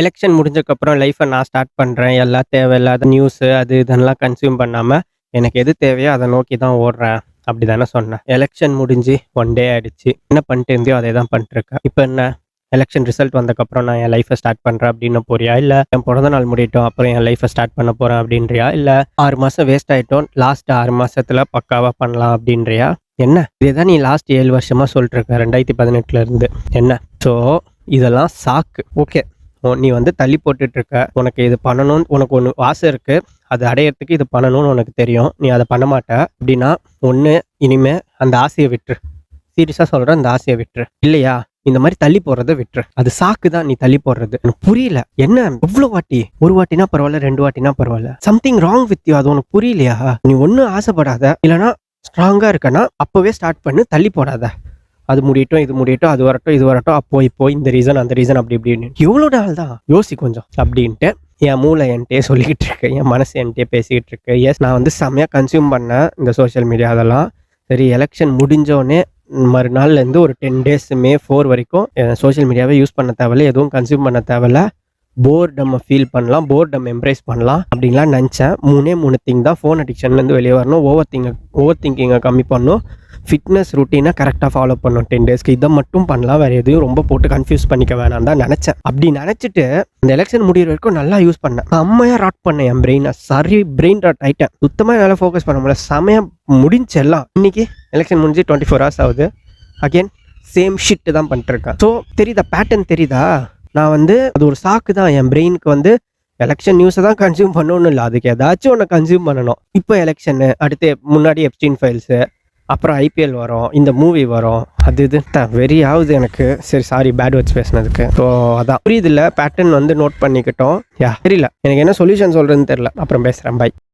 Election முடிஞ்சதுக்கப்புறம் லைஃப்பை நான் ஸ்டார்ட் பண்ணுறேன். எல்லா தேவையில்லாத நியூஸு அது இதெல்லாம் கன்சியூம் பண்ணாமல் எனக்கு எது தேவையோ அதை நோக்கி தான் ஓடுறேன் அப்படி தானே சொன்னேன். எலெக்ஷன் முடிஞ்சு 1 டே ஆகிடுச்சு. என்ன பண்ணிட்டு இருந்தியோ அதே தான் பண்ணிட்டுருக்கேன். இப்போ என்ன எலெக்ஷன் ரிசல்ட் வந்ததுக்கப்புறம் நான் என் லைஃப்பை ஸ்டார்ட் பண்ணுறேன் அப்படின்னு போறியா, இல்லை என் பிறந்த நாள் முடியட்டும் அப்புறம் என் லைஃப்பை ஸ்டார்ட் பண்ண போகிறேன் அப்படின்றியா, இல்லை 6 மாதம் வேஸ்ட் ஆகிட்டோம் லாஸ்ட் 6 மாதத்தில் பக்காவாக பண்ணலாம் அப்படின்றியா? என்ன இதே தான் நீ லாஸ்ட் 7 வருஷமாக சொல்லிட்டுருக்க 2018 என்ன? ஸோ இதெல்லாம் சாக்கு. ஓகே, நீ தள்ளி போட்டுட்ருக்க. உனக்கு இது பண்ணணும்னு உனக்கு ஒன்று ஆசை இருக்குது, அது அடையிறதுக்கு இது பண்ணணும்னு உனக்கு தெரியும். நீ அதை பண்ண மாட்ட அப்படின்னா ஒன்று இனிமே அந்த ஆசையை விட்டுரு. சீரியஸாக சொல்கிறேன், அந்த ஆசையை விட்டுரு. இல்லையா இந்த மாதிரி தள்ளி போடுறத விட்டுரு. அது சாக்கு தான் நீ தள்ளி போடுறது. எனக்கு புரியல. என்ன எவ்வளோ வாட்டி? 1 வாட்டினா பரவாயில்ல, 2 வாட்டினா பரவாயில்ல. Something wrong with you. அது உனக்கு புரியலையா? நீ ஒன்றும் ஆசைப்படாத, இல்லைனா ஸ்ட்ராங்காக இருக்கனா அப்போவே ஸ்டார்ட் பண்ணு, தள்ளி போடாத. அது முடியட்டும், இது முடியட்டும், அது வரட்டும், இது வரட்டும், அப்போ இப்போ இந்த ரீசன் அந்த ரீசன் அப்படி இப்படின்னு எவ்வளோ நாள் தான் யோசி கொஞ்சம் அப்படின்ட்டு என் மூளை என்கிட்டயே சொல்லிக்கிட்டு இருக்கு, என் மனசு என்கிட்டயே பேசிக்கிட்டு இருக்கு. எஸ், நான் செம்மையாக கன்சியூம் பண்ணேன் இந்த சோஷியல் மீடியா. அதெல்லாம் சரி. எலெக்ஷன் முடிஞ்சோடனே மறுநாள்லேருந்து ஒரு 10 days மே 4 வரைக்கும் சோஷியல் மீடியாவே யூஸ் பண்ண தேவையில்ல, எதுவும் கன்சியூம் பண்ண தேவையில்ல. போர்டம்மை ஃபீல் பண்ணலாம், போர்டம் எம்ப்ரேஸ் பண்ணலாம் அப்படின்லாம் நினச்சேன். 3 திங் தான். ஃபோன் அடிக்ஷன்லேருந்து வெளியே வரணும், ஓவர் திங்கிங்கை கம்மி பண்ணணும், ஃபிட்னஸ் ரூட்டீனை கரெக்டாக ஃபாலோ பண்ணணும் 10 days. இதை மட்டும் பண்ணலாம், வேறு எதையும் ரொம்ப போட்டு கன்ஃபியூஸ் பண்ணிக்க வேணாம் தான் நினச்சேன். அப்படி நினச்சிட்டு இந்த எலெக்ஷன் முடிகிற வரைக்கும் நல்லா யூஸ் பண்ணேன். செம்மையாக ராட் பண்ணேன் என் பிரெயினை. சரி, பிரெயின் ராட் ஆகிட்டேன். சுத்தமாக நல்லா ஃபோக்கஸ் பண்ண முடியல. செம்மையாக முடிஞ்சு எல்லாம். இன்றைக்கி எலெக்ஷன் முடிஞ்சு 24 hours ஆகுது. அகெயின் சேம் ஷிட்டு தான் பண்ணிட்டுருக்கேன். ஸோ தெரியுதா பேட்டர்ன்? தெரியுதா? நான் அது ஒரு சாக்கு தான். என் பிரெயினுக்கு எலெக்ஷன் நியூஸை தான் கன்சியூம் பண்ணணும்னு இல்லை, அதுக்கு ஏதாச்சும் ஒன்று கன்சியூம் பண்ணணும். இப்போ எலெக்ஷனு, அடுத்து முன்னாடி எப்ஸ்டீன் ஃபைல்ஸு, அப்புறம் IPL வரும், இந்த மூவி வரும், அது இது வெரி ஆகுது எனக்கு. சரி, சாரி பேட் வேர்ட்ஸ் பேசினதுக்கு. ஸோ அதான் புரியுது இல்லை, பேட்டர்ன் நோட் பண்ணிக்கிட்டோம். தெரியல எனக்கு என்ன சொல்யூஷன் சொல்கிறதுன்னு தெரியல. அப்புறம் பேசுகிறேன். பை.